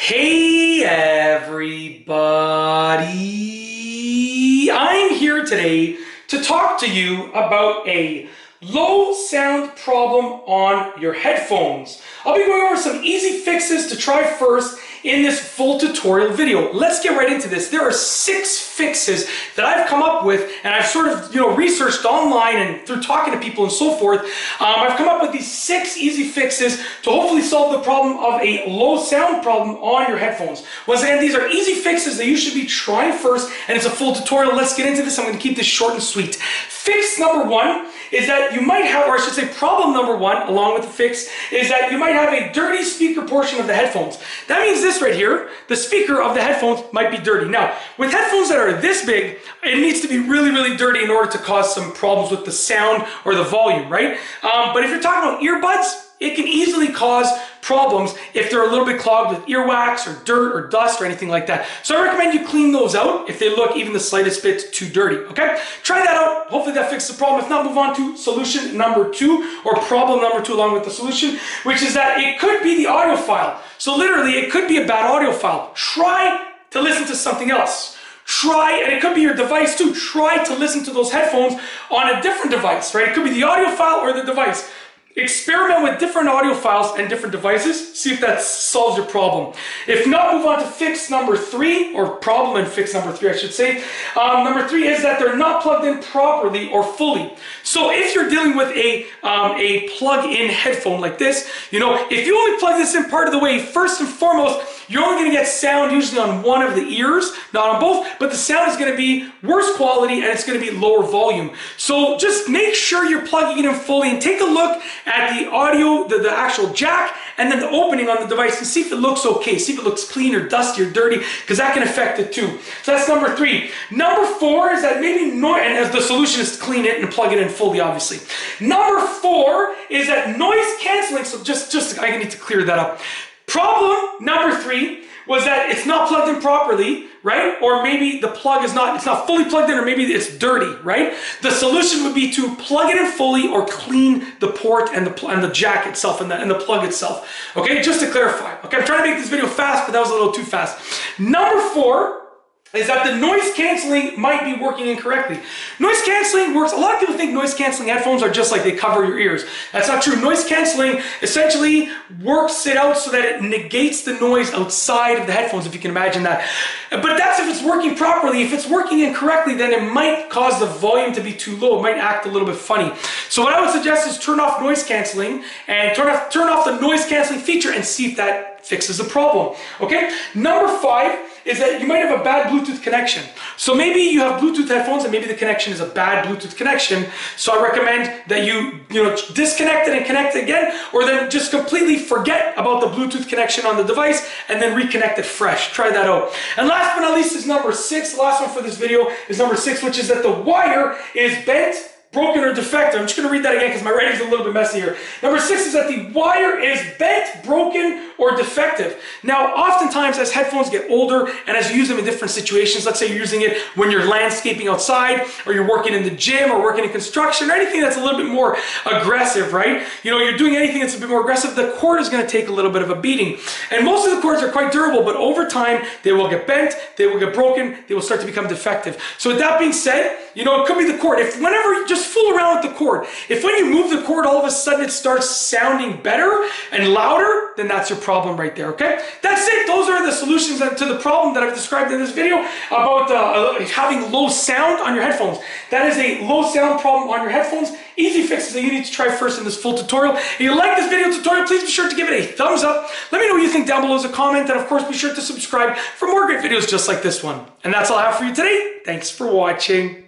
Hey everybody! I'm here today to talk to you about a low sound problem on your headphones. I'll be going over some easy fixes to try first in this full tutorial video. Let's get right into this. There are 6 fixes that I've come up with, and I've sort of researched online and through talking to people and so forth. I've come up with these 6 easy fixes to hopefully solve the problem of a low sound problem on your headphones. Once again, these are easy fixes that you should be trying first, and it's a full tutorial. Let's get into this. I'm going to keep this short and sweet. Fix number 1 is that you might have, or I should say problem number 1, along with the fix, is that you might have a dirty speaker portion of the headphones. That means this right here, the speaker of the headphones might be dirty. Now, with headphones that are this big, it needs to be really, really dirty in order to cause some problems with the sound or the volume, right? But if you're talking about earbuds, it can easily cause problems if they're a little bit clogged with earwax or dirt or dust or anything like that. So I recommend you clean those out if they look even the slightest bit too dirty, okay? Try that out. Hopefully that fixes the problem. If not, move on to solution number 2, or problem number 2 along with the solution, which is that it could be the audio file. So literally, it could be a bad audio file. Try to listen to something else. Try, and it could be your device too, try to listen to those headphones on a different device, right? It could be the audio file or the device. Experiment with different audio files and different devices. See if that solves your problem. If not, move on to fix number 3, or problem and fix number 3, I should say. Number 3 is that they're not plugged in properly or fully. So if you're dealing with a plug-in headphone like this, if you only plug this in part of the way, first and foremost, you're only going to get sound usually on one of the ears, not on both, but the sound is going to be worse quality and it's going to be lower volume. So just make sure you're plugging it in fully and take a look at the audio, the actual jack, and then the opening on the device, and see if it looks okay. See if it looks clean or dusty or dirty, because that can affect it too. So that's number 3. Number 4 is that maybe and as the solution is to clean it and plug it in fully, obviously. Number 4 is that noise canceling. So just I need to clear that up. Problem number 3 was that it's not plugged in properly, right? Or maybe the plug is not, it's not fully plugged in, or maybe it's dirty, right? The solution would be to plug it in fully or clean the port and the jack itself and the plug itself. Okay, just to clarify. Okay, I'm trying to make this video fast, but that was a little too fast. Number 4 is that the noise canceling might be working incorrectly. Noise canceling works, a lot of people think noise canceling headphones are just like they cover your ears. That's not true. Noise canceling essentially works it out so that it negates the noise outside of the headphones, if you can imagine that. But that's if it's working properly. If it's working incorrectly, then it might cause the volume to be too low. It might act a little bit funny. So what I would suggest is turn off noise canceling and turn off the noise canceling feature and see if that fixes the problem. Okay? Number 5 is that you might have a bad Bluetooth connection. So maybe you have Bluetooth headphones and maybe the connection is a bad Bluetooth connection. So I recommend that you disconnect it and connect it again, or then just completely forget about the Bluetooth connection on the device and then reconnect it fresh. Try that out. And last but not least is number 6. The last one for this video is number 6, which is that the wire is bent, broken, or defective. I'm just going to read that again because my writing's a little bit messy here. Number 6 is that the wire is bent, broken, or defective. Now, oftentimes as headphones get older and as you use them in different situations, let's say you're using it when you're landscaping outside, or you're working in the gym, or working in construction, or anything that's a little bit more aggressive, right? You're doing anything that's a bit more aggressive, the cord is going to take a little bit of a beating. And most of the cords are quite durable, but over time, they will get bent, they will get broken, they will start to become defective. So with that being said, it could be the cord. Whenever you just fool around with the cord, if when you move the cord, all of a sudden it starts sounding better and louder, then that's your problem right there, okay? That's it. Those are the solutions to the problem that I've described in this video about having low sound on your headphones. That is a low sound problem on your headphones. Easy fixes that you need to try first in this full tutorial. If you like this video tutorial, please be sure to give it a thumbs up. Let me know what you think down below as a comment, and of course be sure to subscribe for more great videos just like this one. And that's all I have for you today. Thanks for watching.